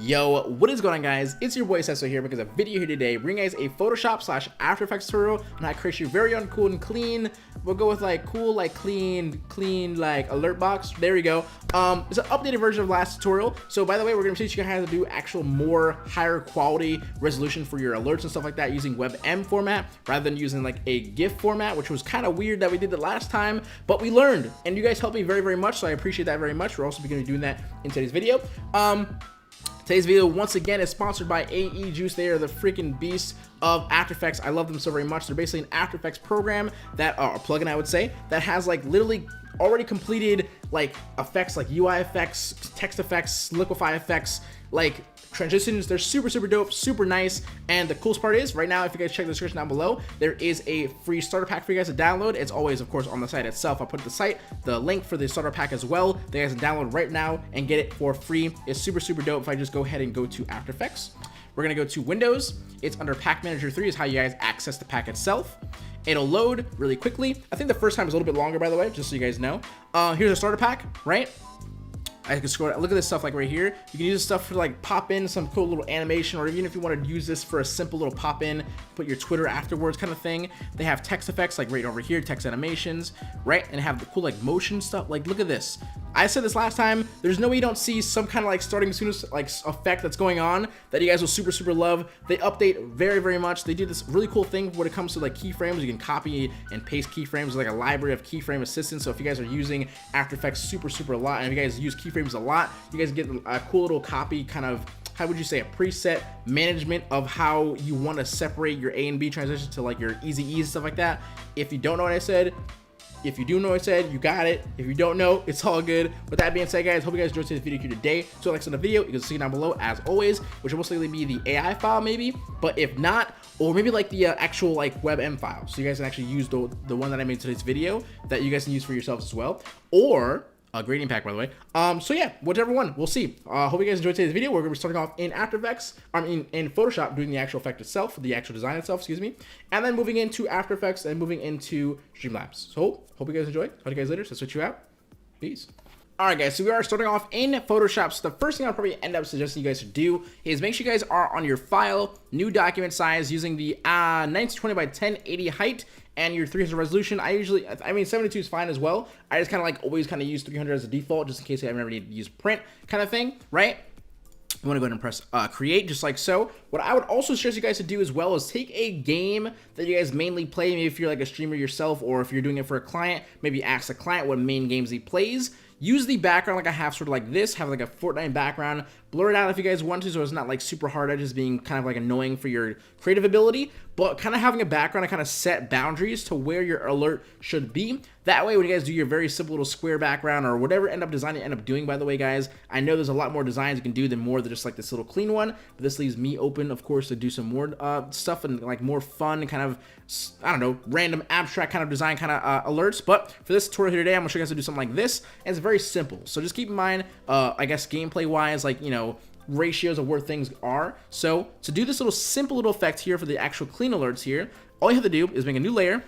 Yo, what is going on, guys? It's your boy Sesso here because a video here today bringing guys a Photoshop / After Effects tutorial on how to create your very own cool and clean. We'll go with like cool, like clean like alert box. There we go. It's an updated version of last tutorial. So by the way, we're gonna teach you how to do actual more higher quality resolution for your alerts and stuff like that using WeBM format rather than using like a GIF format, which was kind of weird that we did the last time, but we learned and you guys helped me very much, so I appreciate that very much. We're also going to be doing that in today's video. Today's video, once again, is sponsored by AEJuice. They are the freaking beasts of After Effects. I love them so very much. They're basically an After Effects program that, a plugin, I would say, that has like literally already completed like effects like UI effects, text effects, liquify effects, like transitions. They're super dope, super nice. And the coolest part is right now, if you guys check the description down below, there is a free starter pack for you guys to download. It's always, of course, on the site itself. I'll put the link for the starter pack as well that you guys can download right now and get it for free. It's super dope. If I just go ahead and go to After Effects, we're gonna go to Windows. It's under Pack Manager 3 is how you guys access the pack itself. It'll load really quickly. I think the first time is a little bit longer, by the way, just so you guys know. Here's a starter pack, right? I can scroll. Look at this stuff like right here. You can use this stuff for like pop in some cool little animation, or even if you want to use this for a simple little pop in, put your Twitter afterwards kind of thing. They have text effects like right over here, text animations, right? And have the cool like motion stuff. Like look at this. I said this last time. There's no way you don't see some kind of like starting as soon as like effect that's going on that you guys will super love. They update very much. They do this really cool thing when it comes to like keyframes. You can copy and paste keyframes, like a library of keyframe assistance. So if you guys are using After Effects super a lot, and if you guys use keyframes a lot, you guys get a cool little copy kind of, how would you say, a preset management of how you want to separate your A and B transitions to like your easy ease, stuff like that. If you don't know what I said, if you do know what I said, you got it. If you don't know, it's all good. With that being said, guys, hope you guys enjoyed today's video here today. So like on the video, you can see down below as always, which will most likely be the AI file maybe, but if not, or maybe like the actual like WebM file, so you guys can actually use the one that I made in today's video that you guys can use for yourselves as well, or a grading pack, by the way. So yeah, whichever one, we'll see. Hope you guys enjoyed today's video. We're gonna be starting off in After Effects, in Photoshop, doing the actual effect itself, the actual design itself, excuse me, and then moving into After Effects and moving into Streamlabs. So hope you guys enjoyed. Talk to you guys later. So switch you out. Peace. Alright guys, so we are starting off in Photoshop. So the first thing I'll probably end up suggesting you guys to do is make sure you guys are on your file, new document size, using the 1920 by 1080 height and your 300 resolution. I mean 72 is fine as well. I just kind of like always kind of use 300 as a default just in case I ever need to use print kind of thing, right? You want to go ahead and press create just like so. What I would also suggest you guys to do as well is take a game that you guys mainly play. Maybe if you're like a streamer yourself, or if you're doing it for a client, maybe ask the client what main games he plays. Use the background like I have, sort of like this, have like a Fortnite background, blur it out if you guys want to, so it's not like super hard edges being kind of like annoying for your creative ability, but kind of having a background to kind of set boundaries to where your alert should be. That way, when you guys do your very simple little square background or whatever end up doing, by the way, guys, I know there's a lot more designs you can do than more than just like this little clean one, but this leaves me open, of course, to do some more stuff and like more fun kind of, I don't know, random abstract kind of design kind of alerts. But for this tutorial here today, I'm gonna show you guys how to do something like this, and it's very simple. So just keep in mind, I guess gameplay wise, like, you know, ratios of where things are. So to do this little simple little effect here for the actual clean alerts here, all you have to do is make a new layer,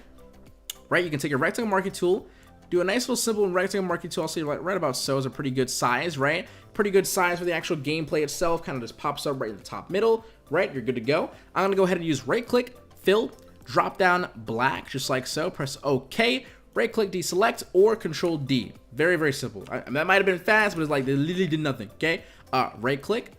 right? You can take your rectangle marquee tool, do a nice little simple rectangle marquee tool. I'll say like right about so is a pretty good size, right? Pretty good size for the actual gameplay itself. Kind of just pops up right in the top middle, right? You're good to go. I'm gonna go ahead and use right click, fill, drop down black, just like so. Press OK. Right click, deselect, or Control D. Very simple. That might have been fast, but it's like they literally did nothing. Okay. Right click,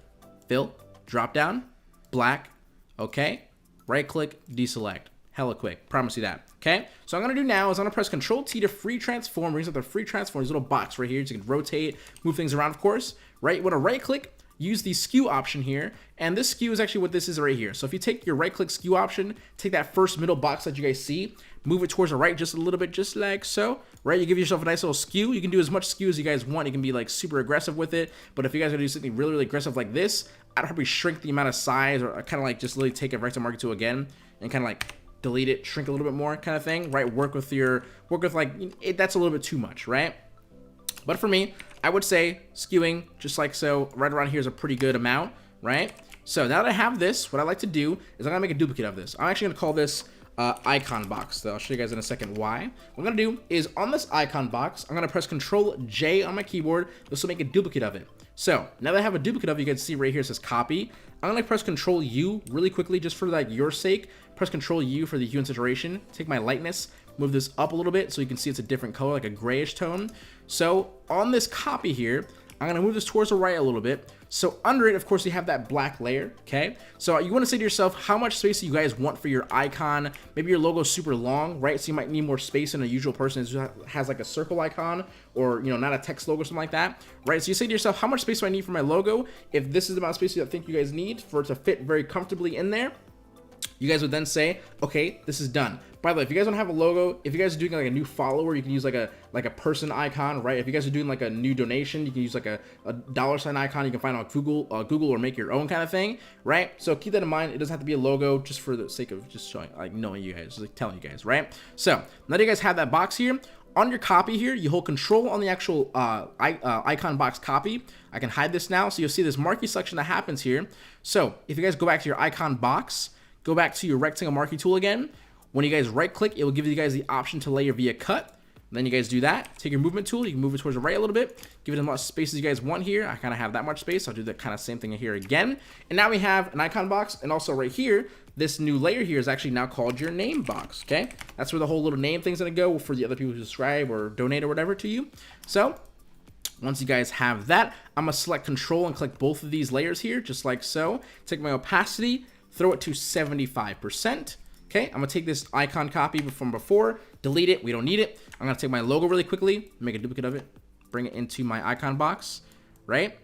fill, drop down, black. Okay. Right click, deselect. Hella quick. Promise you that. Okay. So I'm gonna do now is I'm gonna press Control T to free transform. Brings up the free transform, this little box right here, so you can rotate, move things around. Of course, right. You want to right click, use the skew option here, and this skew is actually what this is right here. So if you take your right click skew option, take that first middle box that you guys see, move it towards the right just a little bit, just like so, right? You give yourself a nice little skew. You can do as much skew as you guys want. You can be like super aggressive with it, but if you guys are gonna do something really aggressive like this, I'd probably shrink the amount of size, or kind of like just literally take a rectangle marquee tool again and kind of like delete it, shrink a little bit more kind of thing, right? Work with like, that's a little bit too much, right? But for me, I would say skewing just like so, right around here is a pretty good amount, right? So now that I have this, what I like to do is I'm gonna make a duplicate of this. I'm actually gonna call this icon box. So I'll show you guys in a second why. What I'm gonna do is on this icon box, I'm gonna press Control J on my keyboard. This will make a duplicate of it. So now that I have a duplicate of it, you can see right here it says copy. I'm gonna press Control U really quickly just for like your sake. Press Control U for the hue and saturation. Take my lightness, move this up a little bit so you can see it's a different color, like a grayish tone. So on this copy here, I'm gonna move this towards the right a little bit. So under it, of course, you have that black layer, okay? So you wanna say to yourself, how much space do you guys want for your icon? Maybe your logo is super long, right? So you might need more space than a usual person who has like a circle icon or, you know, not a text logo or something like that, right? So you say to yourself, how much space do I need for my logo? If this is the amount of space you think you guys need for it to fit very comfortably in there, you guys would then say, okay, this is done. By the way, if you guys don't have a logo, if you guys are doing like a new follower, you can use like a person icon, right? If you guys are doing like a new donation, you can use like a $sign icon you can find on Google or make your own kind of thing, right? So keep that in mind. It doesn't have to be a logo, just for the sake of just showing, like knowing you guys, just like telling you guys, right? So now that you guys have that box here, on your copy here, you hold Control on the actual icon box copy. I can hide this now, so you'll see this marquee selection that happens here. So if you guys go back to your icon box, go back to your rectangle marquee tool again. When you guys right click, it will give you guys the option to layer via cut. Then you guys do that. Take your movement tool. You can move it towards the right a little bit. Give it as much space as you guys want here. I kind of have that much space. I'll do that kind of same thing here again. And now we have an icon box. And also right here, this new layer here is actually now called your name box. Okay. That's where the whole little name thing's going to go for the other people who subscribe or donate or whatever to you. So once you guys have that, I'm going to select Control and click both of these layers here, just like so. Take my opacity, throw it to 75%. Okay, I'm gonna take this icon copy from before, delete it, we don't need it. I'm gonna take my logo really quickly, make a duplicate of it, bring it into my icon box, right?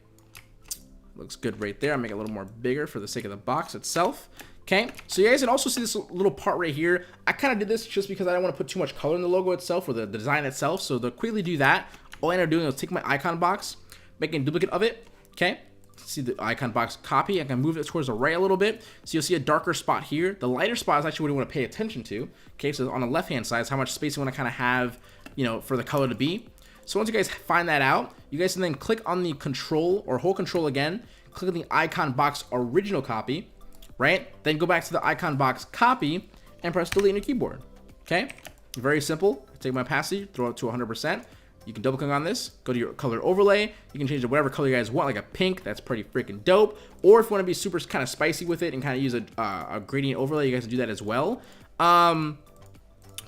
Looks good right there. I'll make it a little more bigger for the sake of the box itself. Okay, so you guys can also see this little part right here. I kind of did this just because I don't want to put too much color in the logo itself or the design itself. So to quickly do that, all I end up doing is take my icon box, making a duplicate of it, okay? See the icon box copy. I can move it towards the right a little bit. So you'll see a darker spot here. The lighter spot is actually what you want to pay attention to. Okay, so on the left-hand side is how much space you want to kind of have, you know, for the color to be. So once you guys find that out, you guys can then click on the Control or hold Control again, click on the icon box original copy, right? Then go back to the icon box copy and press delete on your keyboard. Okay, very simple. Take my opacity, throw it to 100%. You can double click on this, go to your color overlay. You can change it whatever color you guys want, like a pink. That's pretty freaking dope. Or if you want to be super kind of spicy with it and kind of use a gradient overlay, you guys can do that as well. Something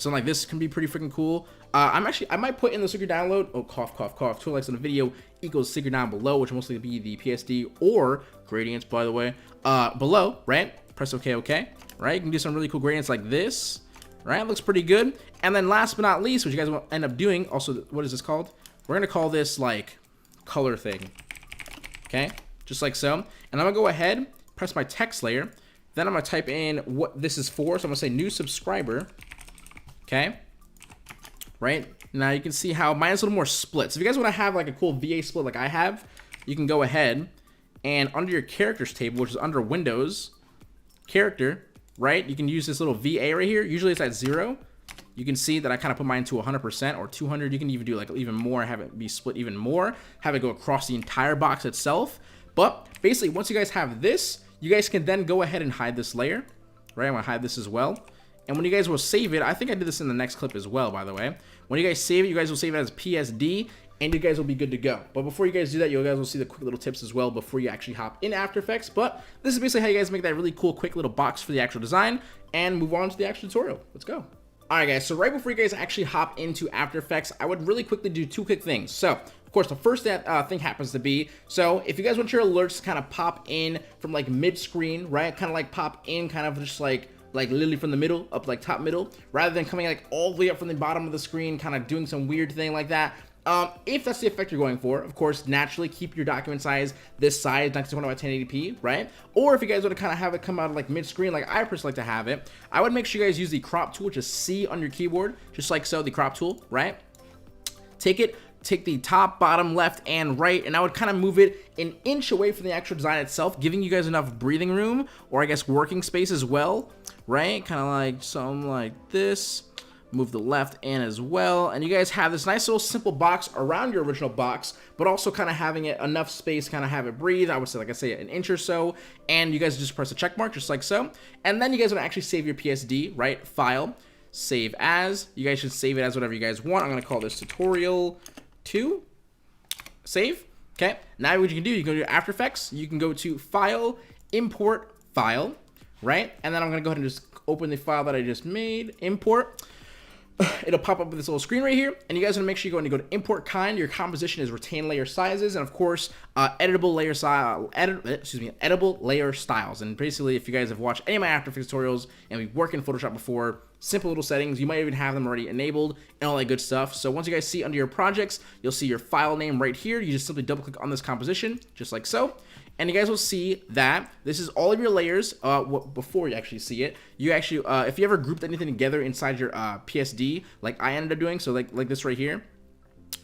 like this can be pretty freaking cool. I might put in the secret download. Oh, cough, cough, cough. 2 likes on the video equals secret down below, which will mostly be the PSD or gradients, by the way, below, right? Press OK, OK, right? You can do some really cool gradients like this. Right, looks pretty good. And then last but not least, what you guys will end up doing, also, what is this called? We're gonna call this like color thing. Okay, just like so. And I'm gonna go ahead, press my text layer. Then I'm gonna type in what this is for. So I'm gonna say new subscriber. Okay, right now you can see how mine is a little more split. So if you guys want to have like a cool VA split like I have, you can go ahead and under your characters table, which is under Windows, character. Right, you can use this little VA right here. Usually it's at 0. You can see that I kind of put mine to 100% or 200. You can even do like even more, have it be split even more, have it go across the entire box itself. But basically, once you guys have this, you guys can then go ahead and hide this layer. Right, I'm gonna hide this as well. And when you guys will save it, I think I did this in the next clip as well, by the way. When you guys save it, you guys will save it as PSD, and you guys will be good to go. But before you guys do that, you guys will see the quick little tips as well before you actually hop in After Effects. But this is basically how you guys make that really cool, quick little box for the actual design and move on to the actual tutorial. Let's go. All right, guys, so right before you guys actually hop into After Effects, I would really quickly do 2 quick things. So, of course, the first thing happens to be, so if you guys want your alerts to kind of pop in from like mid-screen, right, kind of like pop in kind of just like literally from the middle, up like top middle, rather than coming like all the way up from the bottom of the screen, kind of doing some weird thing like that. If that's the effect you're going for, of course, naturally keep your document size this size, 1920 by 1080p, right? Or if you guys want to kind of have it come out like mid-screen, like I personally like to have it, I would make sure you guys use the crop tool, which is C on your keyboard, just like so, the crop tool, right? Take the top, bottom, left, and right, and I would kind of move it an inch away from the actual design itself, giving you guys enough breathing room, or I guess working space as well, right? Kind of like something like this. Move the left in as well, and you guys have this nice little simple box around your original box, but also kind of having it enough space, kind of have it breathe. I would say, like I say, an inch or so, and you guys just press a check mark just like so, and then you guys want to actually save your PSD, right? File, save as. You guys should save it as whatever you guys want. I'm going to call this tutorial 2. Save. Okay, now what you can do, you can go to After Effects, you can go to File, Import File, right? And then I'm gonna go ahead and just open the file that I just made, import. It'll pop up with this little screen right here, and you guys want to make sure you go to import kind. Your composition is retain layer sizes, and of course, editable layer styles. And basically, if you guys have watched any of my After Effects tutorials and we work in Photoshop before, simple little settings, you might even have them already enabled and all that good stuff. So once you guys see under your projects, you'll see your file name right here. You just simply double click on this composition, just like so. And you guys will see that this is all of your layers. Before you actually see it, you actually, if you ever grouped anything together inside your PSD, like I ended up doing, so like this right here,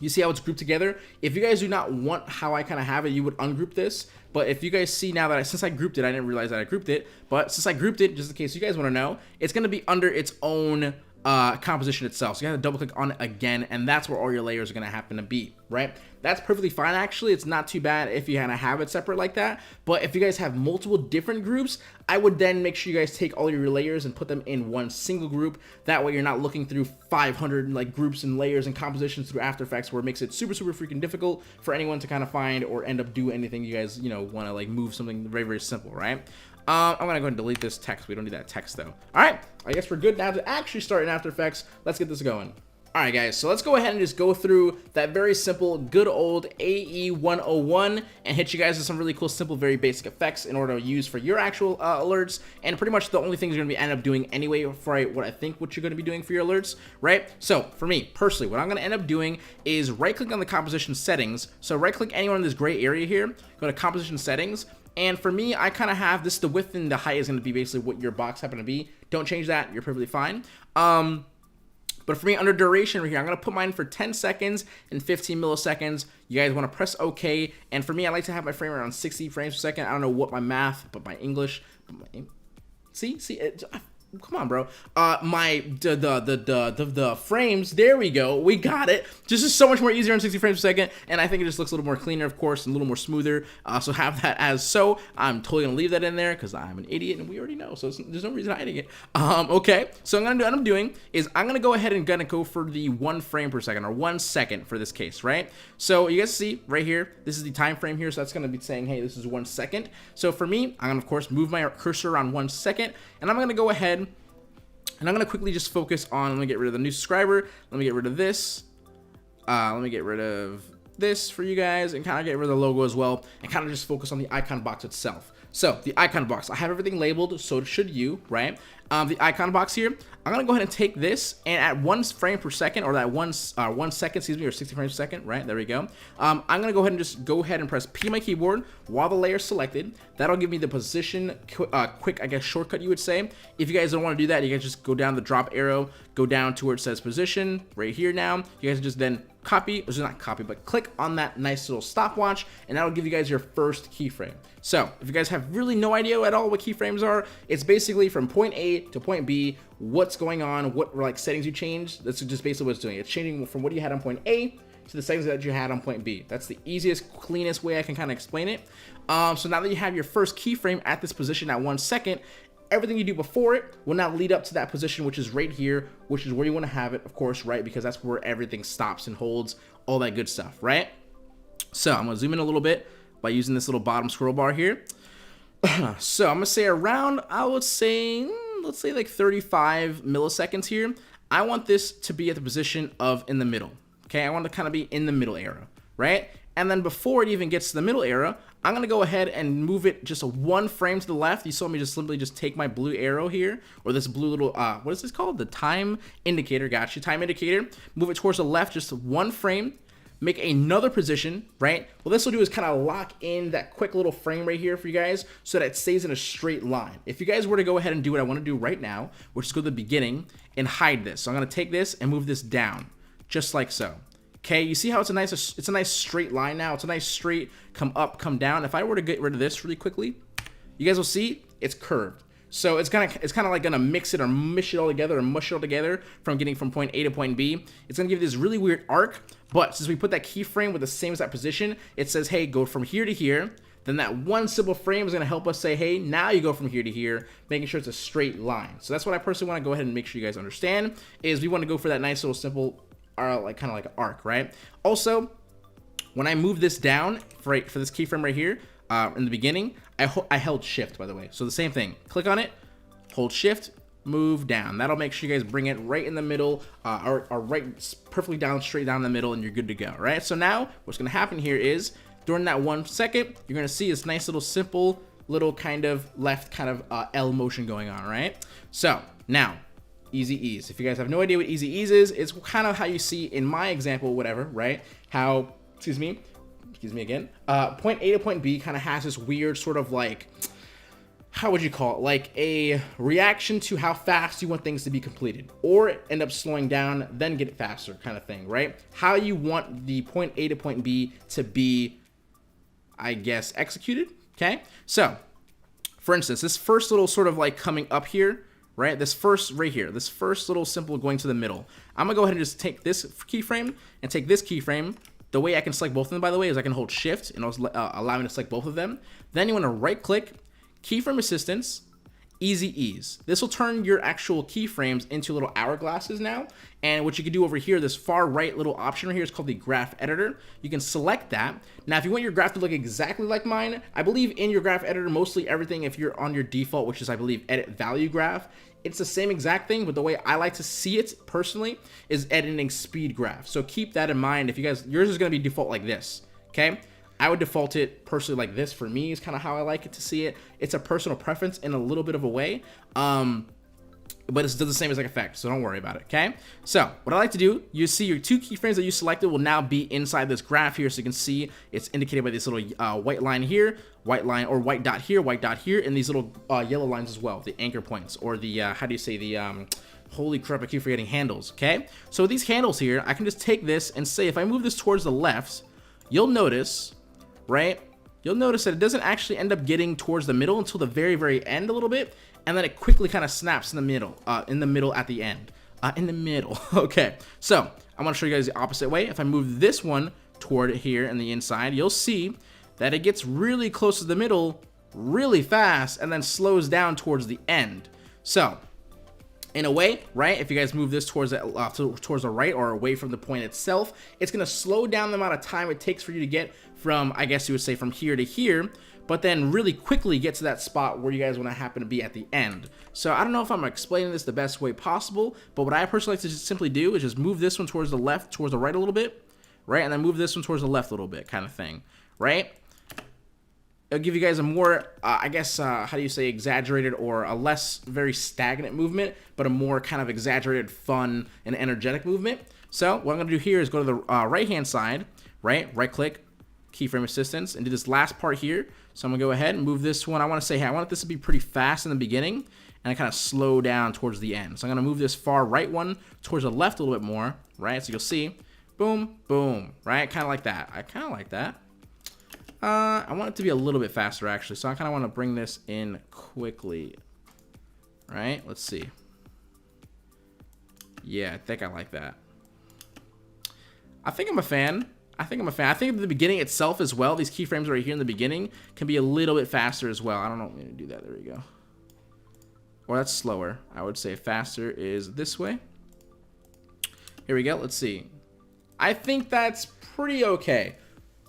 you see how it's grouped together. If you guys do not want how I kind of have it, you would ungroup this. But if you guys see now that since I grouped it, I didn't realize that I grouped it. But since I grouped it, just in case you guys want to know, it's going to be under its own composition itself. So you have to double click on it again, and that's where all your layers are going to happen to be, right? That's perfectly fine, actually. It's not too bad if you kind of have it separate like that. But if you guys have multiple different groups, I would then make sure you guys take all your layers and put them in one single group. That way you're not looking through 500 like groups and layers and compositions through After Effects, where it makes it super freaking difficult for anyone to kind of find or end up do anything you guys, you know, want to like move something very simple, right? I'm gonna go ahead and delete this text. We don't need that text though. All right, I guess we're good now to actually start in After Effects. Let's get this going. All right, guys, so let's go ahead and just go through that very simple, good old AE 101 and hit you guys with some really cool, simple, very basic effects in order to use for your actual alerts. And pretty much the only things you're gonna end up doing anyway for what I think what you're gonna be doing for your alerts, right? So for me personally, what I'm gonna end up doing is right click on the composition settings. So right click anywhere in this gray area here, go to composition settings. And for me, I kind of have this, the width and the height is going to be basically what your box happen to be. Don't change that. You're perfectly fine. But for me, under duration right here, I'm going to put mine for 10 seconds and 15 milliseconds. You guys want to press OK. And for me, I like to have my frame around 60 frames per second. I don't know what my math, but my English. See, come on, bro. The frames, there we go. We got it. Just is so much more easier on 60 frames per second, and I think it just looks a little more cleaner, of course, and a little more smoother. So have that as so. I'm totally gonna leave that in there because I'm an idiot, and we already know, so there's no reason hiding it. Okay, so what I'm doing is I'm gonna go ahead and go for the 1 frame per second, or 1 second for this case, right? So you guys see right here, this is the time frame here, so that's gonna be saying, hey, this is 1 second. So for me, I'm gonna of course move my cursor around 1 second, and I'm gonna go ahead and I'm going to quickly just focus on, let me get rid of the new subscriber, let me get rid of this, let me get rid of this for you guys, and kind of get rid of the logo as well, and kind of just focus on the icon box itself. So the icon box, I have everything labeled, so should you, right? The icon box here, I'm gonna go ahead and take this, and at 1 frame per second, or that 1 second, excuse me, or 60 frames per second, right? There we go. I'm gonna go ahead and press P on my keyboard while the layer is selected. That'll give me the position quick, I guess, shortcut you would say. If you guys don't want to do that, you guys just go down the drop arrow, go down to where it says position right here. Now you guys just then copy, or not copy, but click on that nice little stopwatch, and that'll give you guys your first keyframe. So if you guys have really no idea at all what keyframes are, it's basically from point A to point B, what's going on, what like settings you change. That's just basically what it's doing. It's changing from what you had on point A to the settings that you had on point B. That's the easiest, cleanest way I can kind of explain it. So now that you have your first keyframe at this position at 1 second, everything you do before it will now lead up to that position, which is right here, which is where you want to have it, of course, right? Because that's where everything stops and holds, all that good stuff, right? So I'm gonna zoom in a little bit by using this little bottom scroll bar here. So I'm gonna say around, I would say, let's say like 35 milliseconds here. I want this to be at the position of in the middle. Okay, I want to kind of be in the middle era, right? And then before it even gets to the middle era, I'm gonna go ahead and move it just 1 frame to the left. You saw me just simply just take my blue arrow here, or this blue little, what is this called? The time indicator, gotcha, time indicator. Move it towards the left, just 1 frame. Make another position, right? What this will do is kind of lock in that quick little frame right here for you guys so that it stays in a straight line. If you guys were to go ahead and do what I want to do right now, which is go to the beginning and hide this. So I'm going to take this and move this down, just like so. Okay, you see how it's a nice straight line now. It's a nice straight come up, come down. If I were to get rid of this really quickly, you guys will see it's curved. So it's kind of like gonna mix it or mush it all together from getting from point A to point B. It's gonna give you this really weird arc, but since we put that keyframe with the same exact position, it says, hey, go from here to here. Then that 1 simple frame is gonna help us say, hey, now you go from here to here, making sure it's a straight line. So that's what I personally wanna go ahead and make sure you guys understand, is we wanna go for that nice little simple, like kind of like an arc, right? Also, when I move this down for this keyframe right here, in the beginning, I held shift, by the way. So the same thing, click on it, hold shift, move down. That'll make sure you guys bring it right in the middle, or right perfectly down, straight down the middle, and you're good to go, right? So now what's gonna happen here is during that 1 second, you're gonna see this nice little simple little kind of left kind of L motion going on, right? So now, easy ease. If you guys have no idea what easy ease is, it's kind of how you see in my example, whatever, right? How, excuse me again, point A to point B kind of has this weird sort of like, how would you call it? Like a reaction to how fast you want things to be completed, or end up slowing down, then get it faster kind of thing, right? How you want the point A to point B to be, I guess, executed, okay? So, for instance, this first little sort of like coming up here, right? This first right here, this first little simple going to the middle. I'm gonna go ahead and just take this keyframe and take this keyframe. The way I can select both of them, by the way, is I can hold shift and it'll allow me to select both of them. Then you wanna right click, keyframe assistance, easy ease. This will turn your actual keyframes into little hourglasses now. And what you can do over here, this far right little option right here is called the graph editor. You can select that. Now, if you want your graph to look exactly like mine, I believe in your graph editor, mostly everything, if you're on your default, which is, I believe, edit value graph, it's the same exact thing, but the way I like to see it personally is editing speed graph. So keep that in mind. If you guys, yours is gonna be default like this, okay? I would default it personally like this. For me, is kind of how I like it to see it. It's a personal preference in a little bit of a way, but it does the same exact effect, so don't worry about it, okay? So what I like to do, you see your two keyframes that you selected will now be inside this graph here, so you can see it's indicated by this little white line here, white line, or white dot here, and these little yellow lines as well, the anchor points, or the, how do you say, the, holy crap, I keep forgetting handles, okay? So with these handles here, I can just take this and say, if I move this towards the left, you'll notice, right? You'll notice that it doesn't actually end up getting towards the middle until the very, very end a little bit, and then it quickly kind of snaps in the middle at the end, in the middle. Okay, so I want to show you guys the opposite way. If I move this one toward here in the inside, you'll see that it gets really close to the middle really fast and then slows down towards the end. So in a way, right, if you guys move this towards the right or away from the point itself, it's going to slow down the amount of time it takes for you to get from, I guess you would say, from here to here, but then really quickly get to that spot where you guys want to happen to be at the end. So I don't know if I'm explaining this the best way possible, but what I personally like to just simply do is just move this one towards the left, towards the right a little bit, right, and then move this one towards the left a little bit, kind of thing, right? It'll give you guys a more, I guess, how do you say, exaggerated, or a less very stagnant movement, but a more kind of exaggerated, fun, and energetic movement. So what I'm going to do here is go to the right-hand side, right click, keyframe assistance, and do this last part here. So I'm going to go ahead and move this one. I want to say, hey, I want this to be pretty fast in the beginning, and I kind of slow down towards the end. So I'm going to move this far right one towards the left a little bit more, right? So you'll see, boom, boom, right? Kind of like that. I kind of like that. I want it to be a little bit faster, actually, so I kind of want to bring this in quickly. Right? Let's see. Yeah, I think I like that. I think I'm a fan. I think at the beginning itself as well, these keyframes right here in the beginning can be a little bit faster as well. I don't know. Let me do that. There we go. Or that's slower. I would say faster is this way. Here we go. Let's see. I think that's pretty okay.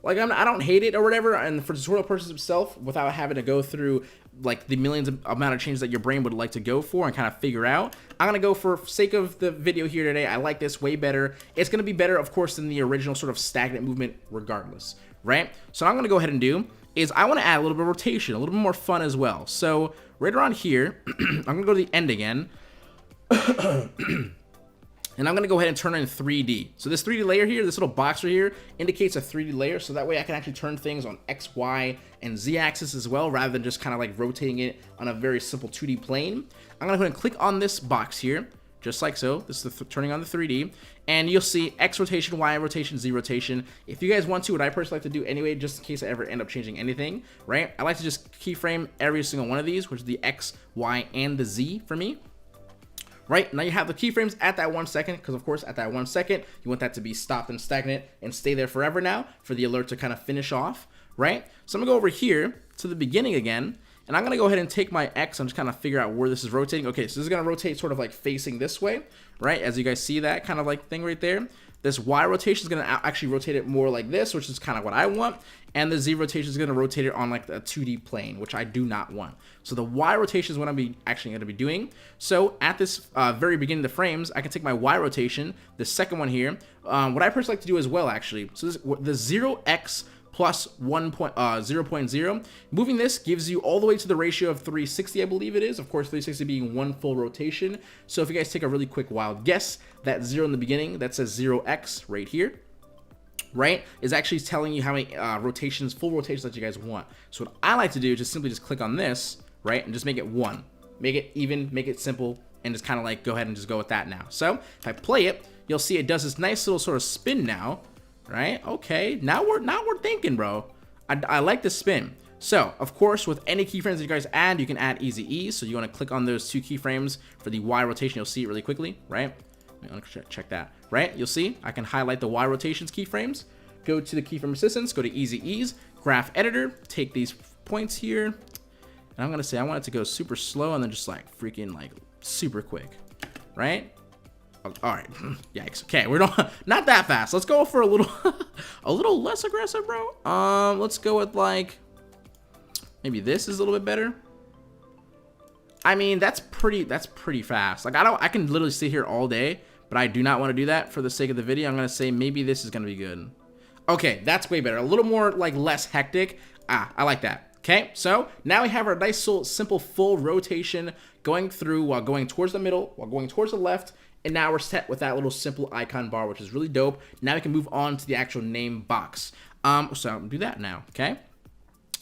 Like, I don't hate it or whatever, and for the tutorial purposes itself, without having to go through, like, the millions of amount of changes that your brain would like to go for and kind of figure out, I'm going to go for sake of the video here today. I like this way better. It's going to be better, of course, than the original sort of stagnant movement regardless, right? So what I'm going to go ahead and do is I want to add a little bit of rotation, a little bit more fun as well. So right around here, I'm going to go to the end again. And I'm going to go ahead and turn it in 3D. So this 3D layer here, this little box right here, indicates a 3D layer. So that way I can actually turn things on X, Y, and Z axis as well, rather than just kind of like rotating it on a very simple 2D plane. I'm going to go ahead and click on this box here, just like so. This is turning on the 3D. And you'll see X rotation, Y rotation, Z rotation. If you guys want to, what I personally like to do anyway, just in case I ever end up changing anything, right? I like to just keyframe every single one of these, which is the X, Y, and the Z for me. Right, now you have the keyframes at that 1 second, because of course at that 1 second, you want that to be stopped and stagnant and stay there forever now for the alert to kind of finish off, right? So I'm gonna go over here to the beginning again, and I'm gonna go ahead and take my X and just kind of figure out where this is rotating. Okay, so this is gonna rotate sort of like facing this way, right? As you guys see that kind of like thing right there. This Y rotation is going to actually rotate it more like this, which is kind of what I want. And the Z rotation is going to rotate it on like a 2D plane, which I do not want. So the Y rotation is what I'm actually going to be doing. So at this very beginning of the frames, I can take my Y rotation, the second one here. What I personally like to do as well, actually. So this, the 0x plus 0.0. Moving this gives you all the way to the ratio of 360, I believe it is. Of course, 360 being one full rotation. So if you guys take a really quick wild guess, that 0 in the beginning, that says 0x right here, right, is actually telling you how many rotations, full rotations that you guys want. So what I like to do is just simply just click on this, right, and just make it 1. Make it even, make it simple, and just kind of like go ahead and just go with that now. So if I play it, you'll see it does this nice little sort of spin now. Right? Okay. Now we're thinking, bro. I like the spin. So, of course, with any keyframes that you guys add, you can add easy ease. So you want to click on those 2 keyframes for the Y rotation. You'll see it really quickly, right? Let me check that, right? You'll see I can highlight the Y rotations keyframes, go to the keyframe assistance, go to easy ease, graph editor, take these points here, and I'm going to say I want it to go super slow and then just like freaking like super quick, right? All right, yikes. Okay, we're not that fast. Let's go for a little a little less aggressive, bro. Let's go with like maybe this is a little bit better. I mean, that's pretty fast. Like I can literally sit here all day, but I do not want to do that for the sake of the video. I'm gonna say maybe this is gonna be good. Okay, that's way better. A little more like less hectic. I like that. Okay, so now we have our nice little simple full rotation going through while going towards the middle, while going towards the left. And now we're set with that little simple icon bar, which is really dope. Now we can move on to the actual name box. So I'll do that now, okay?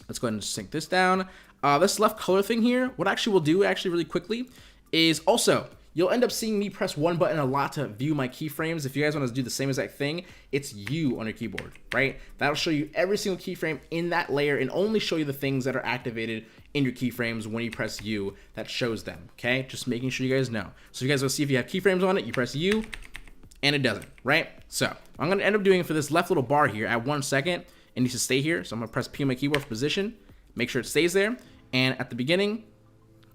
Let's go ahead and just sync this down. This left color thing here, what actually we'll do actually really quickly is also, you'll end up seeing me press one button a lot to view my keyframes. If you guys want to do the same exact thing, it's U on your keyboard, right? That'll show you every single keyframe in that layer and only show you the things that are activated in your keyframes when you press U that shows them, okay? Just making sure you guys know. So you guys will see if you have keyframes on it, you press U, and it doesn't, right? So I'm gonna end up doing for this left little bar here at 1 second, it needs to stay here. So I'm gonna press P on my keyboard for position, make sure it stays there. And at the beginning,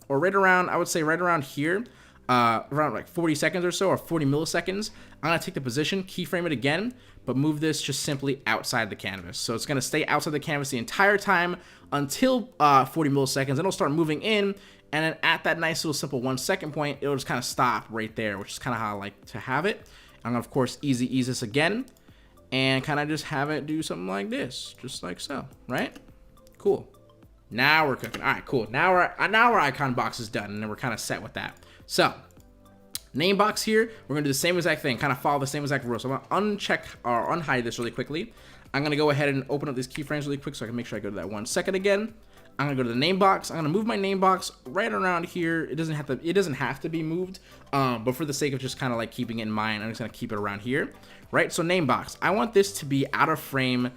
or right around, I would say right around here, around like 40 seconds or so, or 40 milliseconds, I'm gonna take the position, keyframe it again, but move this just simply outside the canvas. So it's gonna stay outside the canvas the entire time until 40 milliseconds, then it'll start moving in, and then at that nice little simple 1 second point, it'll just kind of stop right there, which is kind of how I like to have it. I'm gonna, of course, easy ease this again, and kind of just have it do something like this, just like so, right? Cool. Now we're cooking. All right, cool. Now our icon box is done, and then we're kind of set with that. So, name box here, we're gonna do the same exact thing, kind of follow the same exact rules. So I'm gonna uncheck or unhide this really quickly. I'm gonna go ahead and open up these keyframes really quick so I can make sure I go to that 1 second again. I'm gonna go to the name box. I'm gonna move my name box right around here. It doesn't have to be moved, but for the sake of just kind of like keeping it in mind, I'm just gonna keep it around here, right? So name box, I want this to be out of frame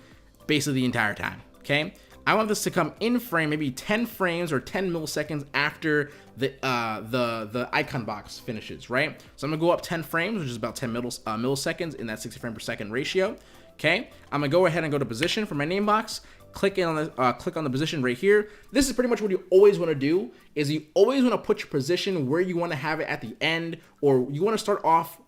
basically the entire time, okay? I want this to come in frame, maybe 10 frames or 10 milliseconds after the icon box finishes, right? So I'm gonna go up 10 frames, which is about 10 milliseconds in that 60 frame per second ratio. Okay, I'm gonna go ahead and go to position for my name box. Click on the position right here. This is pretty much what you always want to do. Is you always want to put your position where you want to have it at the end, or you want to start off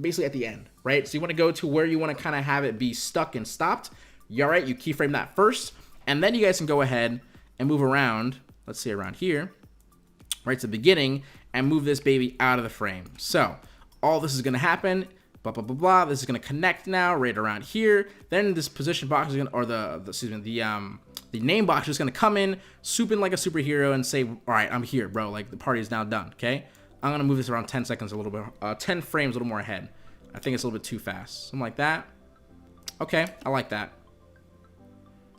basically at the end, right? So you want to go to where you want to kind of have it be stuck and stopped. You all right? You keyframe that first. And then you guys can go ahead and move around, let's say around here, right to the beginning, and move this baby out of the frame. So all this is gonna happen, blah, blah, blah, blah. This is gonna connect now right around here. Then this position box is gonna, or the name box is gonna come in, swoop in like a superhero and say, all right, I'm here, bro. Like the party is now done, okay? I'm gonna move this around 10 seconds a little bit, 10 frames a little more ahead. I think it's a little bit too fast, something like that. Okay, I like that.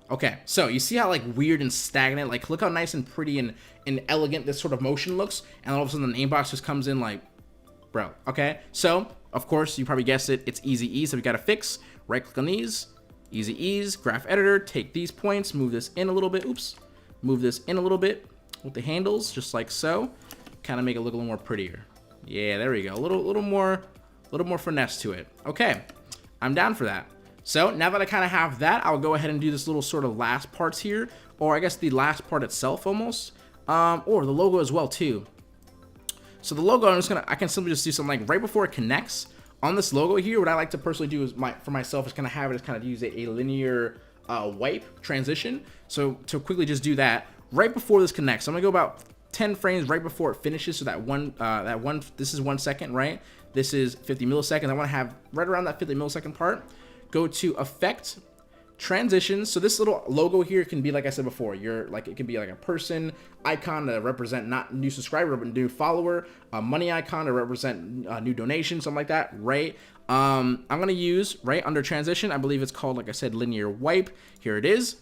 Okay, so you see how like weird and stagnant, like look how nice and pretty and elegant this sort of motion looks, and all of a sudden the name box just comes in like, bro, okay? So, of course, you probably guessed it, it's easy ease, so we gotta fix, right click on these, easy ease, graph editor, take these points, move this in a little bit, oops, move this in a little bit with the handles, just like so, kind of make it look a little more prettier. Yeah, there we go, a little more finesse to it. Okay, I'm down for that. So now that I kind of have that, I'll go ahead and do this little sort of last parts here, or I guess the last part itself almost, or the logo as well too. So the logo, I can simply just do something like right before it connects, on this logo here, what I like to personally do is for myself is kind of have it as kind of use a linear wipe transition. So to quickly just do that right before this connects, I'm gonna go about 10 frames right before it finishes. So this is 1 second, right? This is 50 milliseconds. I want to have right around that 50 millisecond part. Go to Effect, Transitions. So this little logo here can be, like I said before, it can be like a person icon to represent not new subscriber but new follower, a money icon to represent new donation, something like that, right? I'm gonna use right under transition. I believe it's called, like I said, linear wipe. Here it is.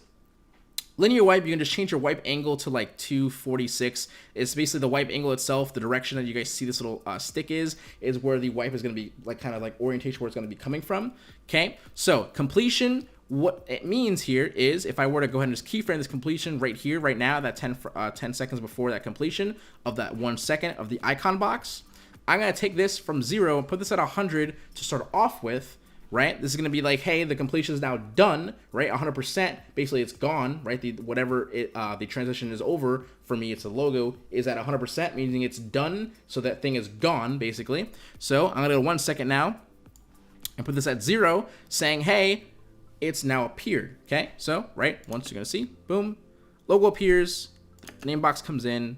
Linear wipe, you can just change your wipe angle to like 246. It's basically the wipe angle itself. The direction that you guys see this little stick is where the wipe is going to be, like kind of like orientation where it's going to be coming from. Okay, so completion, what it means here is if I were to go ahead and just keyframe this completion right here, right now, that 10 seconds before that completion of that 1 second of the icon box, I'm going to take this from 0 and put this at 100 to start off with. Right, this is gonna be like, hey, the completion is now done, right? 100%. Basically, it's gone, right? The transition is over. For me, it's the logo is at 100%, meaning it's done. So that thing is gone, basically. So I'm gonna go 1 second now and put this at 0, saying, hey, it's now appeared. Okay, so right, once you're gonna see, boom, logo appears, name box comes in.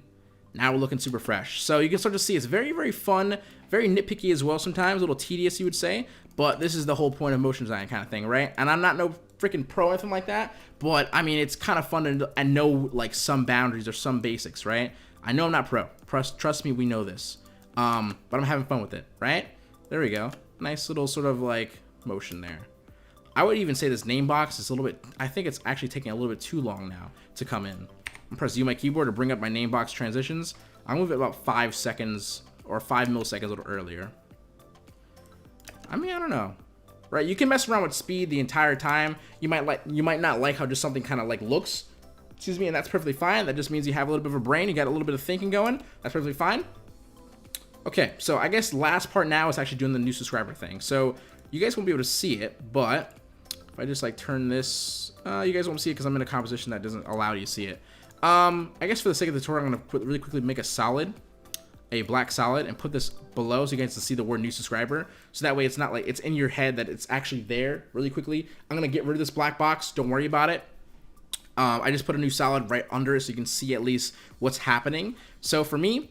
Now we're looking super fresh. So you can start to see it's very, very fun, very nitpicky as well sometimes, a little tedious, you would say. But this is the whole point of motion design kind of thing, right? And I'm not no freaking pro or anything like that, but I mean, it's kind of fun to know like some boundaries or some basics, right? I know I'm not pro. Trust me, we know this. But I'm having fun with it, right? There we go. Nice little sort of like motion there. I would even say this name box is a little bit, I think it's actually taking a little bit too long now to come in. I'm pressing U on my keyboard to bring up my name box transitions. I'll move it about 5 seconds or 5 milliseconds a little earlier. I mean, I don't know, right? You can mess around with speed the entire time. You might not like how just something kind of like looks, excuse me, and that's perfectly fine. That just means you have a little bit of a brain. You got a little bit of thinking going. That's perfectly fine. Okay, so I guess last part now is actually doing the new subscriber thing. So you guys won't be able to see it, but if I just like turn this, you guys won't see it because I'm in a composition that doesn't allow you to see it. I guess for the sake of the tutorial, I'm gonna really quickly make a black solid and put this below so you guys can see the word new subscriber. So that way it's not like it's in your head that it's actually there really quickly. I'm gonna get rid of this black box. Don't worry about it. I just put a new solid right under it so you can see at least what's happening. So for me,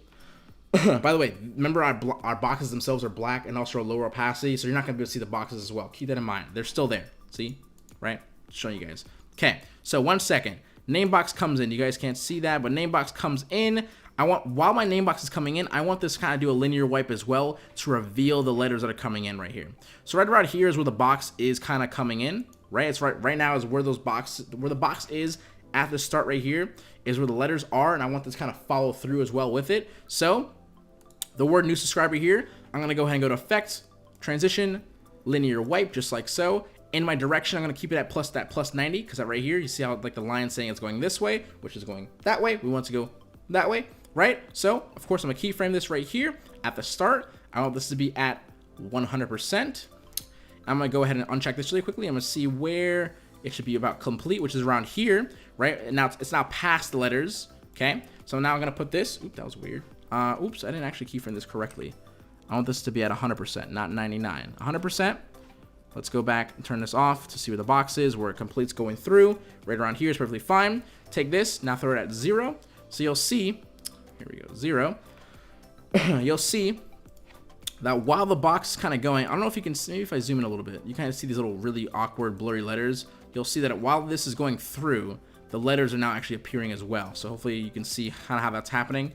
by the way, remember our boxes themselves are black and also lower opacity, so you're not gonna be able to see the boxes as well. Keep that in mind. They're still there. See, right? Showing you guys. Okay, so 1 second. Name box comes in. You guys can't see that, but name box comes in. While my name box is coming in, I want this kind of do a linear wipe as well to reveal the letters that are coming in right here. So right around here is where the box is kind of coming in, right? It's right now is where the box is at the start right here is where the letters are, and I want this kind of follow through as well with it. So the word new subscriber here, I'm gonna go ahead and go to Effect, Transition, Linear Wipe, just like so. In my direction, I'm gonna keep it at plus 90, because right here, you see how like the line saying it's going this way, which is going that way. We want to go that way. Right? So, of course, I'm going to keyframe this right here at the start. I want this to be at 100%. I'm going to go ahead and uncheck this really quickly. I'm going to see where it should be about complete, which is around here, right? And now it's now past the letters, okay? So now I'm going to put this. Oops, that was weird. Oops, I didn't actually keyframe this correctly. I want this to be at 100%, not 99. 100%. Let's go back and turn this off to see where the box is, where it completes going through. Right around here is perfectly fine. Take this, now throw it at 0. So you'll see, here we go, 0. You'll see that while the box is kind of going, I don't know if you can see, maybe if I zoom in a little bit, you kind of see these little really awkward blurry letters. You'll see that while this is going through, the letters are now actually appearing as well. So hopefully you can see kind of how that's happening,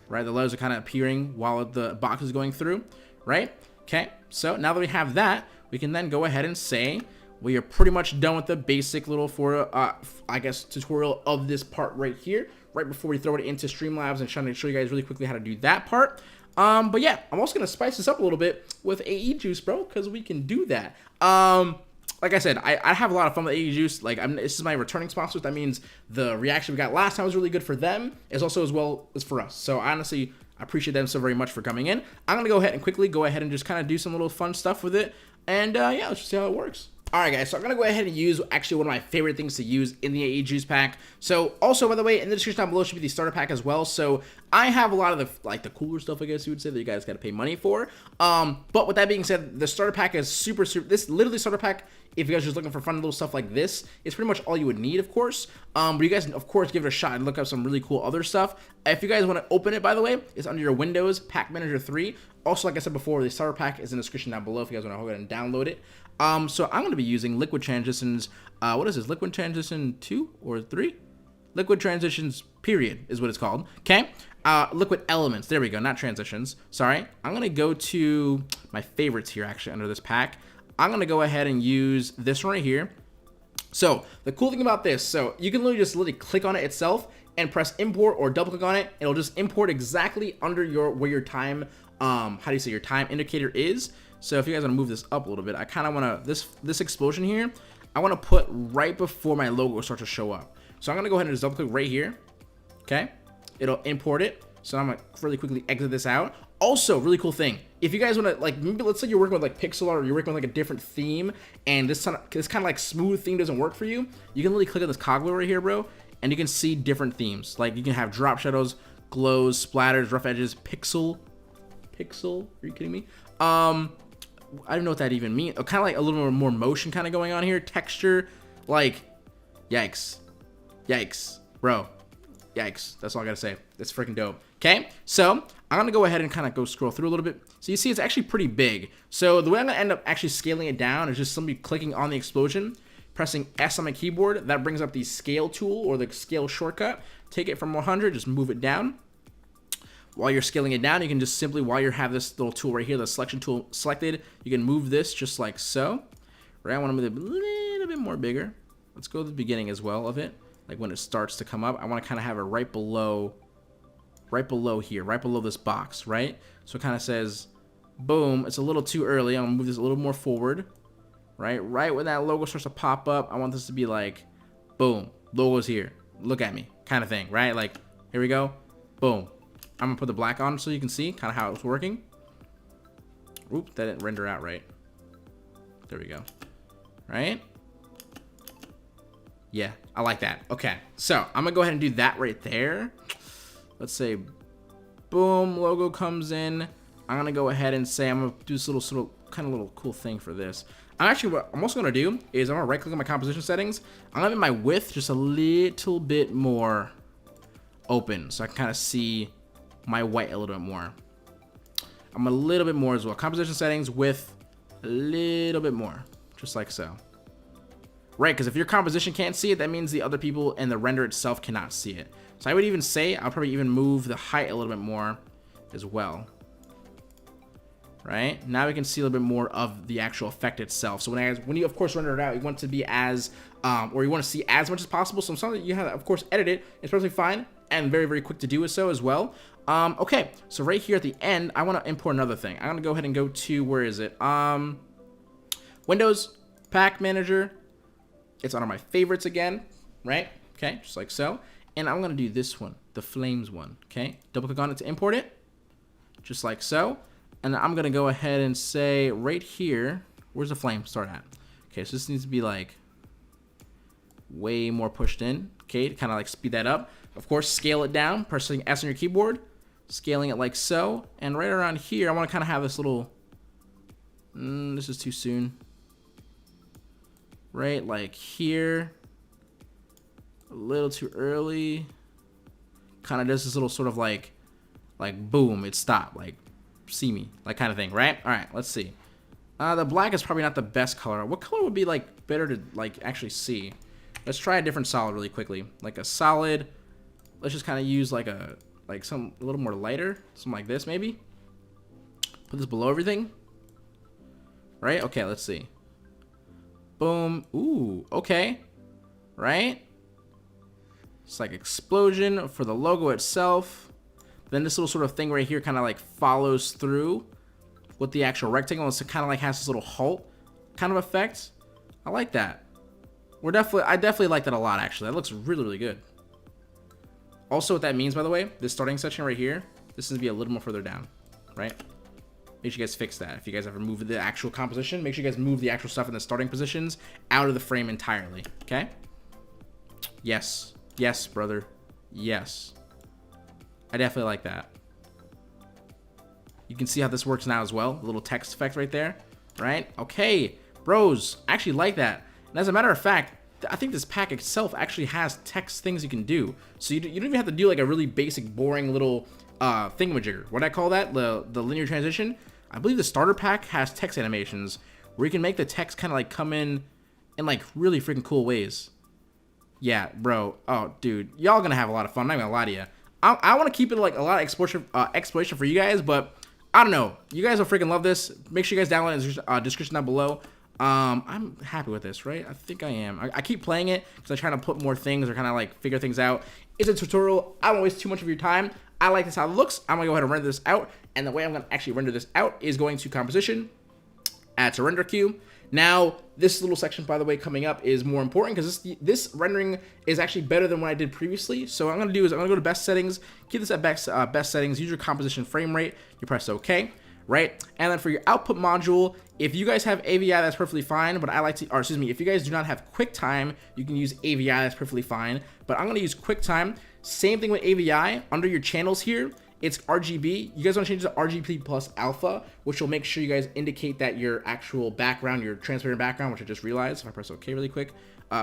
right? The letters are kind of appearing while the box is going through, right? Okay, so now that we have that, we can then go ahead and say we are pretty much done with the basic little I guess tutorial of this part right here, right before we throw it into Streamlabs and trying to show you guys really quickly how to do that part. But yeah, I'm also gonna spice this up a little bit with AEJuice, bro, because we can do that. Like I said, I have a lot of fun with AEJuice. Like, this is my returning sponsors. That means the reaction we got last time was really good for them, as also as well as for us. So honestly, I appreciate them so very much for coming in. I'm gonna go ahead and quickly just kind of do some little fun stuff with it, and yeah, let's just see how it works. Alright guys, so I'm going to go ahead and use actually one of my favorite things to use in the AEJuice pack. So also, by the way, in the description down below should be the starter pack as well. So I have a lot of the cooler stuff, I guess you would say, that you guys got to pay money for. But with that being said, the starter pack is super. This literally starter pack, if you guys are just looking for fun little stuff like this, it's pretty much all you would need, of course. But you guys, of course, give it a shot and look up some really cool other stuff. If you guys want to open it, by the way, it's under your Windows, Pack Manager 3. Also, like I said before, the starter pack is in the description down below if you guys want to go ahead and download it. So I'm going to be using Liquid Transitions. What is this? Liquid Transition 2 or 3? Liquid Transitions, period, is what it's called. Okay? Liquid Elements. There we go. Not Transitions. Sorry. I'm going to go to my favorites here, actually, under this pack. I'm going to go ahead and use this one right here. So, the cool thing about this, so you can literally click on it itself and press import or double click on it. It'll just import exactly under where your time, your time indicator is. So, if you guys want to move this up a little bit, I kind of want to, this explosion here, I want to put right before my logo starts to show up. So I'm going to go ahead and just double click right here. Okay. It'll import it. So I'm going to really quickly exit this out. Also, really cool thing. If you guys want to, like, maybe let's say you're working with like pixel art or you're working with like a different theme and this kind of like smooth theme doesn't work for you, you can really click on this cog wheel right here, bro, and you can see different themes. Like you can have drop shadows, glows, splatters, rough edges, pixel. Are you kidding me? I don't know what that even means. Kind of like a little more motion kind of going on here. Texture, like, yikes. Yikes, bro. Yikes. That's all I gotta say. That's freaking dope. Okay, so I'm gonna go ahead and kind of go scroll through a little bit. So you see it's actually pretty big. So the way I'm gonna end up actually scaling it down is just simply clicking on the explosion, pressing S on my keyboard. That brings up the scale tool or the scale shortcut. Take it from 100, just move it down. While you're scaling it down, you can just simply, while you have this little tool right here, the selection tool selected, you can move this just like so. Right, I want to move it a little bit more bigger. Let's go to the beginning as well of it. Like when it starts to come up, I want to kind of have it right below here, right below this box, right? So it kind of says, boom, it's a little too early. I'm gonna move this a little more forward, right? Right when that logo starts to pop up, I want this to be like, boom, logo's here. Look at me, kind of thing, right? Like, here we go, boom. I'm gonna put the black on so you can see kind of how it's working. Oops, that didn't render out right. There we go, right? Yeah, I like that. Okay, so I'm gonna go ahead and do that right there. Let's say, boom, logo comes in. I'm gonna go ahead and say I'm gonna do this little kind of little cool thing for this. What I'm also gonna do is I'm gonna right click on my composition settings. I'm gonna make my width just a little bit more open so I can kind of see my white a little bit more. I'm a little bit more as well. Composition settings, width, a little bit more, just like so. Right, because if your composition can't see it, that means the other people and the render itself cannot see it. So I would even say I'll probably even move the height a little bit more as well. Right, now we can see a little bit more of the actual effect itself. So when you of course render it out, you want it to be as or you want to see as much as possible. So something you have to, of course, edit it. It's perfectly fine and very, very quick to do so as well. Okay, so right here at the end, I want to import another thing. I'm gonna go ahead and go to, where is it? Windows, Pack Manager. It's under my favorites again, right? Okay, just like so. And I'm gonna do this one, the flames one. Okay, double click on it to import it, just like so. And I'm gonna go ahead and say right here, where's the flame start at? Okay, so this needs to be like way more pushed in. Okay, to kind of like speed that up. Of course, scale it down, pressing S on your keyboard, scaling it like so. And right around here, I want to kind of have this little. This is too soon. Right, like here, a little too early. Kind of does this little sort of like boom, it stopped, like see me, like kind of thing, right? All right, let's see. The black is probably not the best color. What color would be like better to like actually see? Let's try a different solid really quickly, like a solid. Let's just kind of use like a little more lighter, something like this maybe. Put this below everything, right? Okay, let's see. Boom. Ooh, okay. Right? It's like explosion for the logo itself. Then this little sort of thing right here kind of like follows through with the actual rectangle. So it kind of like has this little halt kind of effect. I like that. I definitely like that a lot, actually. That looks really, really good. Also, what that means, by the way, this starting section right here, this needs to be a little more further down, right? Make sure you guys fix that. If you guys ever move the actual composition, make sure you guys move the actual stuff in the starting positions out of the frame entirely, okay? Yes. Yes, brother. Yes. I definitely like that. You can see how this works now as well. A little text effect right there, right? Okay, bros, I actually like that. And as a matter of fact, I think this pack itself actually has text things you can do. So you don't even have to do like a really basic, boring little thingamajigger. What do I call that? The linear transition. I believe the starter pack has text animations where you can make the text kind of like come in like really freaking cool ways. Yeah, bro. Oh, dude, y'all gonna have a lot of fun. I'm not gonna lie to you. I want to keep it like a lot of exploration for you guys, but I don't know. You guys will freaking love this. Make sure you guys download it in the description down below. I'm happy with this, right? I think I am. I keep playing it because I'm trying to put more things or kind of like figure things out. It's a tutorial. I don't waste too much of your time. I like this how it looks. I'm gonna go ahead and render this out, and the way I'm gonna actually render this out is going to composition, add to render queue. Now, this little section, by the way, coming up is more important because this rendering is actually better than what I did previously. So what I'm gonna do is I'm gonna go to best settings, keep this at best settings, use your composition frame rate, you press OK, right? And then for your output module, if you guys have AVI, that's perfectly fine, but I like to, or excuse me, if you guys do not have QuickTime, you can use AVI, that's perfectly fine, but I'm gonna use QuickTime. Same thing with AVI, under your channels here, it's RGB. You guys want to change it to RGB plus alpha, which will make sure you guys indicate that your actual background, your transparent background, which I just realized, if I press OK really quick,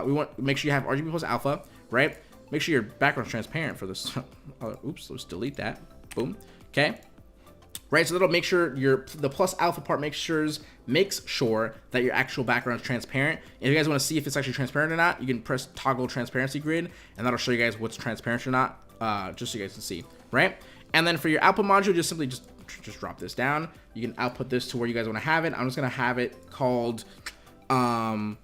we want to make sure you have RGB plus alpha, right? Make sure your background's transparent for this. Oops, let's delete that. Boom. Okay. Right, so that'll make sure the plus alpha part makes sure that your actual background is transparent. And if you guys want to see if it's actually transparent or not, you can press toggle transparency grid, and that'll show you guys what's transparent or not, just so you guys can see, right? And then for your output module, just simply just drop this down. You can output this to where you guys want to have it. I'm just gonna have it called, what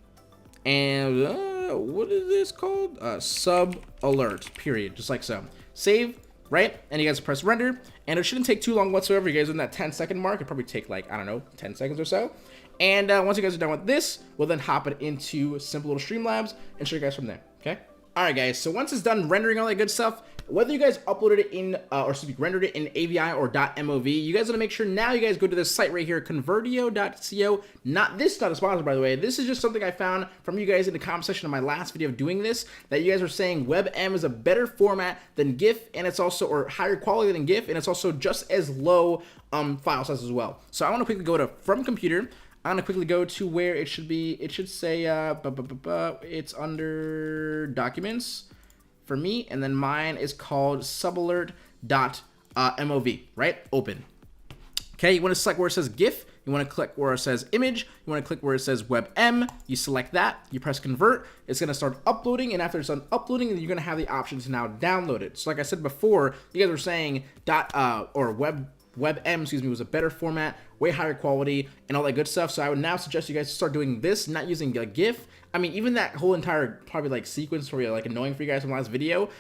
is this called? Sub alert. Period. Just like so. Save. Right, and you guys press render, and it shouldn't take too long whatsoever. You guys are in that 10-second mark. It'll probably take like, I don't know, 10 seconds or so. And once you guys are done with this, we'll then hop it into simple little Streamlabs and show you guys from there. Okay. All right, guys. So once it's done rendering all that good stuff, whether you guys uploaded it in, or excuse me, rendered it in AVI or .mov, you guys want to make sure now you guys go to this site right here, convertio.co. Not a sponsor, by the way. This is just something I found from you guys in the comment section of my last video of doing this, that you guys are saying WebM is a better format than GIF, and it's also, or higher quality than GIF, and it's also just as low file size as well. So I want to quickly go to from computer. I'm gonna quickly go to where it should be. It should say it's under documents for me, and then mine is called subalert.mov, right? Open. Okay, you want to select where it says GIF, you want to click where it says image, you want to click where it says WebM, you select that, you press convert, it's going to start uploading, and after it's done uploading, you're going to have the option to now download it. So like I said before, you guys were saying WebM, excuse me, was a better format, way higher quality, and all that good stuff. So I would now suggest you guys start doing this, not using a GIF. I mean, even that whole entire probably like sequence probably like annoying for you guys from the last video.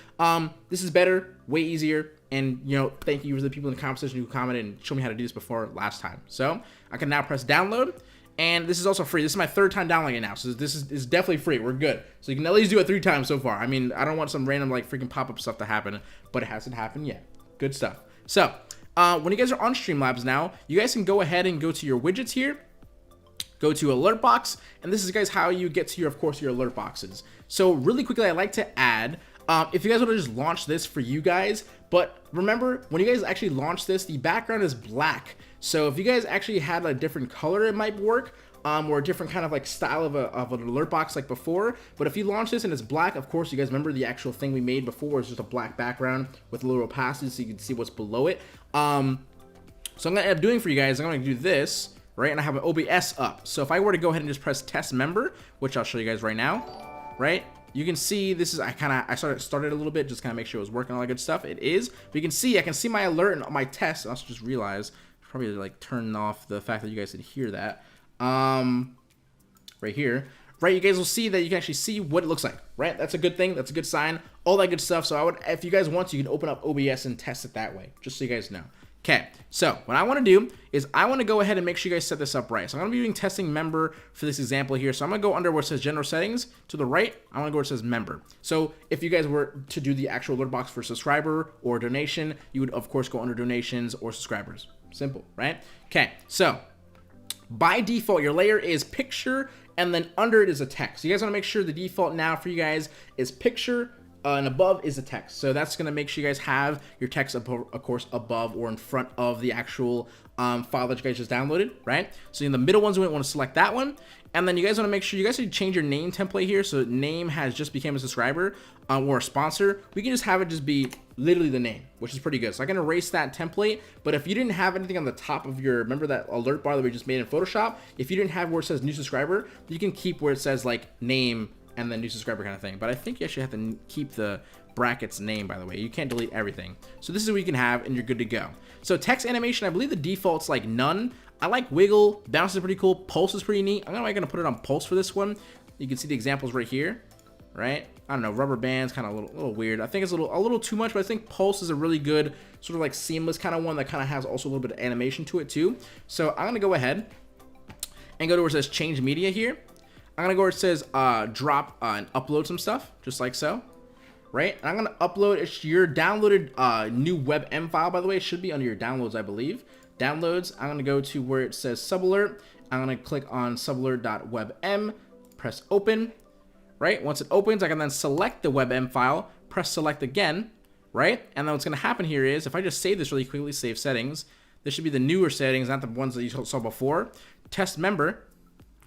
This is better, way easier, and you know, thank you to the people in the comment section who commented and showed me how to do this before last time. So I can now press download, and this is also free. This is my third time downloading it now, so this is definitely free. We're good. So you can at least do it 3 times so far. I mean, I don't want some random like freaking pop-up stuff to happen, but it hasn't happened yet. Good stuff. So when you guys are on Streamlabs now, you guys can go ahead and go to your widgets here, go to alert box, and this is guys how you get to your, of course, your alert boxes. So really quickly, I like to add, if you guys want to just launch this for you guys, but remember when you guys actually launch this, the background is black. So if you guys actually had a different color, it might work, or a different kind of like style of an alert box like before. But if you launch this and it's black, of course, you guys remember the actual thing we made before is just a black background with a little opacity so you can see what's below it. So I'm gonna end up doing for you guys, I'm gonna do this, right? And I have an OBS up. So if I were to go ahead and just press test member, which I'll show you guys right now, right? You can see this is, I started a little bit, just kind of make sure it was working, all that good stuff. It is, but you can see, I can see my alert and my test. I also just realized, probably like turn off the fact that you guys can hear that. Right here, right? You guys will see that you can actually see what it looks like, right? That's a good thing. That's a good sign, all that good stuff. So I would, if you guys want to, you can open up OBS and test it that way, just so you guys know. Okay, so what I want to do is I want to go ahead and make sure you guys set this up right. So I'm going to be doing testing member for this example here. So I'm going to go under where it says general settings to the right. I want to go where it says member. So if you guys were to do the actual alert box for subscriber or donation, you would of course go under donations or subscribers. Simple, right? Okay, so by default, your layer is picture, and then under it is a text. So you guys want to make sure the default now for you guys is picture, and above is the text. So that's going to make sure you guys have your text, of course, above or in front of the actual file that you guys just downloaded, right? So in the middle ones, we want to select that one. And then you guys want to make sure you guys need to change your name template here. So name has just became a subscriber or a sponsor. We can just have it just be literally the name, which is pretty good. So I can erase that template. But if you didn't have anything on the top of your, remember that alert bar that we just made in Photoshop? If you didn't have where it says new subscriber, you can keep where it says like name and then new subscriber kind of thing. But I think you actually have to keep the brackets name, by the way. You can't delete everything. So this is what you can have and you're good to go. So text animation, I believe the default's like none. I like wiggle, bounce is pretty cool, pulse is pretty neat. I'm gonna put it on pulse for this one. You can see the examples right here, right? I don't know, rubber bands, kind of a little weird. I think it's a little too much, but I think pulse is a really good sort of like seamless kind of one that kind of has also a little bit of animation to it too. So I'm gonna go ahead and go to where it says change media here. I'm gonna go where it says drop and upload some stuff, just like so, right? And I'm gonna upload your downloaded new WeBM file, by the way. It should be under your downloads, I believe. Downloads, I'm gonna go to where it says subalert. I'm gonna click on subalert.webm, press open, right? Once it opens, I can then select the WebM file, press select again, right? And then what's gonna happen here is, if I just save this really quickly, save settings, this should be the newer settings, not the ones that you saw before. Test member,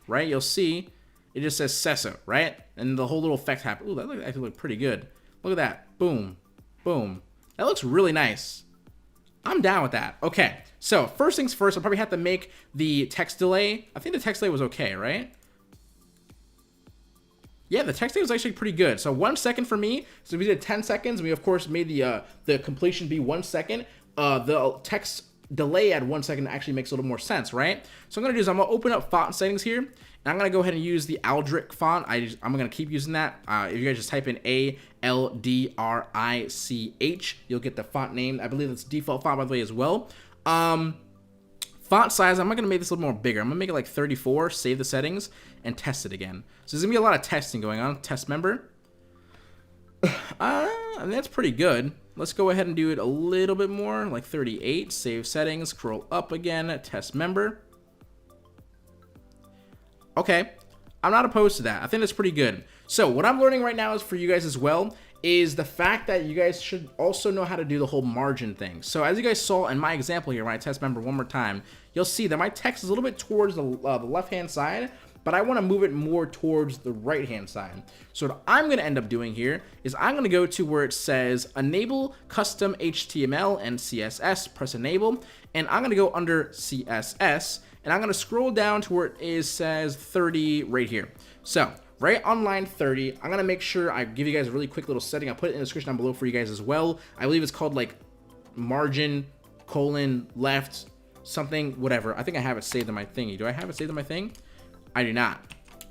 right? You'll see, it just says CESO, right? And the whole little effect happened. Ooh, that actually looked pretty good. Look at that, boom, boom. That looks really nice. I'm down with that. Okay, so first things first, I'll probably have to make the text delay. I think the text delay was okay, right? Yeah, the text delay was actually pretty good. So 1 second for me. So we did 10 seconds. We of course made the completion be 1 second. The text delay at 1 second actually makes a little more sense, right? So I'm gonna do is I'm gonna open up font settings here, and I'm gonna go ahead and use the Aldrich font. I'm gonna keep using that. If you guys just type in ALDRICH, you'll get the font name. I believe it's default font, by the way, as well. Font size, I'm gonna make this a little more bigger. I'm gonna make it like 34, save the settings, and test it again. So there's gonna be a lot of testing going on. Test member. And that's pretty good. Let's go ahead and do it a little bit more, like 38, save settings, scroll up again, test member. Okay, I'm not opposed to that. I think that's pretty good. So what I'm learning right now is for you guys as well, is the fact that you guys should also know how to do the whole margin thing. So as you guys saw in my example here, when I test member one more time, you'll see that my text is a little bit towards the left-hand side, but I want to move it more towards the right-hand side. So what I'm going to end up doing here is I'm going to go to where it says enable custom HTML and CSS, press enable, and I'm going to go under CSS, and I'm going to scroll down to where it says 30 right here. So right on line 30, I'm going to make sure I give you guys a really quick little setting. I'll put it in the description down below for you guys as well. I believe it's called like margin, colon, left, something, whatever. I think I have it saved in my thingy. Do I have it saved in my thing? I do not.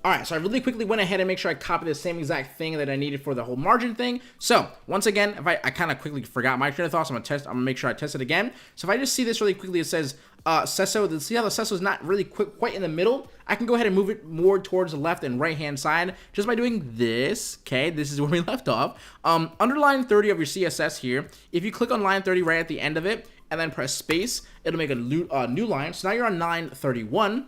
All right, so I really quickly went ahead and make sure I copied the same exact thing that I needed for the whole margin thing. So once again, if I kind of quickly forgot my train of thoughts, I'm gonna make sure I test it again. So if I just see this really quickly, it says CESO. See how the CESO is not really quite in the middle? I can go ahead and move it more towards the left and right hand side just by doing this. Okay, this is where we left off. Under line 30 of your CSS here, if you click on line 30 right at the end of it and then press space, it'll make a new line. So now you're on line 31.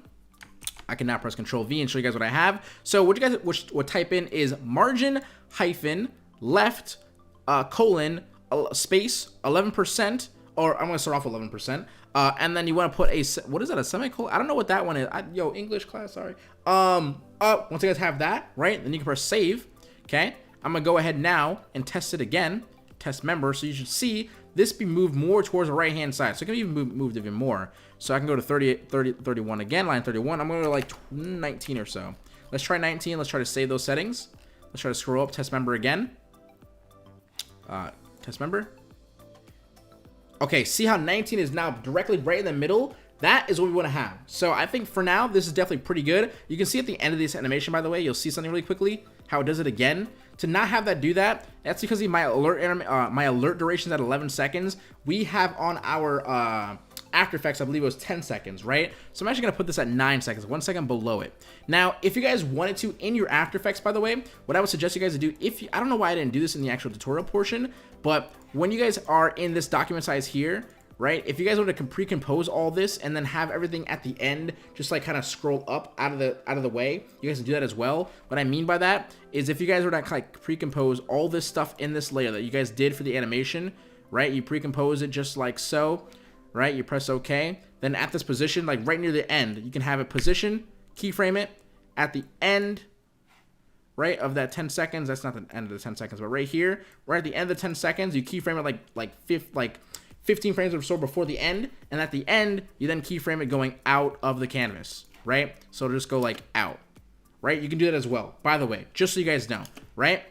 I can now press Control V and show you guys what I have. So what you guys would type in is margin hyphen left colon space 11%, or I'm gonna start off with 11%, and then you want to put a what is that, a semicolon? I don't know what that one is. Yo, English class, sorry. Once you guys have that, right, then you can press save. Okay, I'm gonna go ahead now and test it again. Test member. So you should see this be moved more towards the right hand side, so it can even moved even more. So I can go to 31 again, line 31. I'm going to like 19 or so. Let's try 19. Let's try to save those settings. Let's try to scroll up, test member again. Test member. Okay, see how 19 is now directly right in the middle? That is what we want to have. So I think for now, this is definitely pretty good. You can see at the end of this animation, by the way, you'll see something really quickly, how it does it again. To not have that do that, that's because my alert duration is at 11 seconds. We have on our After Effects, I believe it was 10 seconds, right? So I'm actually gonna put this at 9 seconds, 1 second below it. Now, if you guys wanted to, in your After Effects, by the way, what I would suggest you guys to do, I don't know why I didn't do this in the actual tutorial portion, but when you guys are in this document size here, right? If you guys want to pre-compose all this and then have everything at the end just like kind of scroll up out of the way, you guys can do that as well. What I mean by that is if you guys were to like pre-compose all this stuff in this layer that you guys did for the animation, right? You pre-compose it just like so, right? You press OK. Then at this position, like right near the end, you can have it position, keyframe it at the end, right, of that 10 seconds. That's not the end of the 10 seconds, but right here, right at the end of the 10 seconds, you keyframe it like 15 frames or so before the end, and at the end, you then keyframe it going out of the canvas, right? So it'll just go like out, right? You can do that as well, by the way, just so you guys know, right?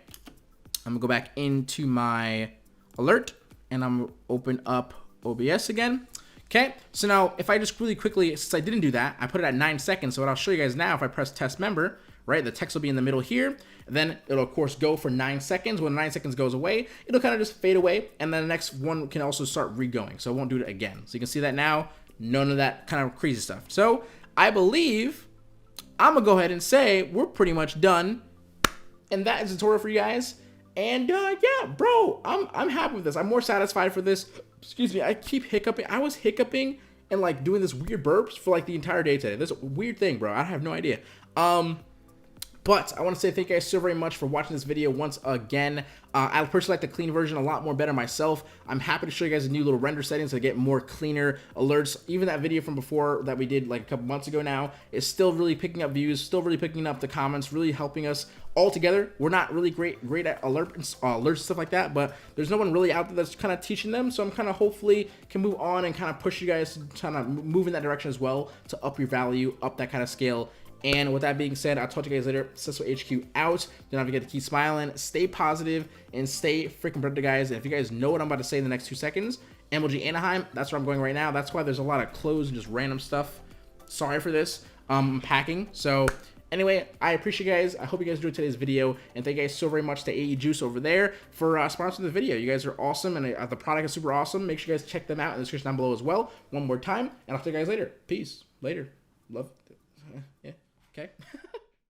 I'm gonna go back into my alert, and I'm gonna open up OBS again. Okay, so now if I just really quickly, since I didn't do that, I put it at 9 seconds. So what I'll show you guys now, if I press test member, right, the text will be in the middle here. And then it'll of course go for 9 seconds. When 9 seconds goes away, it'll kind of just fade away. And then the next one can also start re-going. So it won't do it again. So you can see that now, none of that kind of crazy stuff. So I believe I'm gonna go ahead and say we're pretty much done. And that is the tutorial for you guys. And yeah, bro, I'm happy with this. I'm more satisfied for this. Excuse me, I keep hiccuping. I was hiccuping and like doing this weird burps for like the entire day today. This is a weird thing, bro. I have no idea. But I want to say thank you guys so very much for watching this video once again. I personally like the clean version a lot more better myself. I'm happy to show you guys the new little render settings to get more cleaner alerts. Even that video from before that we did like a couple months ago now is still really picking up views, still really picking up the comments, really helping us all together. We're not really great at alerts and stuff like that, but there's no one really out there that's kind of teaching them. So I'm kind of hopefully can move on and kind of push you guys to kind of move in that direction as well to up your value, up that kind of scale. And with that being said, I'll talk to you guys later. Successful HQ out. Don't forget to keep smiling, stay positive, and stay freaking productive, guys. And if you guys know what I'm about to say in the next 2 seconds, MLG Anaheim, that's where I'm going right now. That's why there's a lot of clothes and just random stuff. Sorry for this. I'm packing. So anyway, I appreciate you guys. I hope you guys enjoyed today's video. And thank you guys so very much to AEJuice over there for sponsoring the video. You guys are awesome, and the product is super awesome. Make sure you guys check them out in the description down below as well. One more time, and I'll see you guys later. Peace. Later. Love. Yeah. Okay.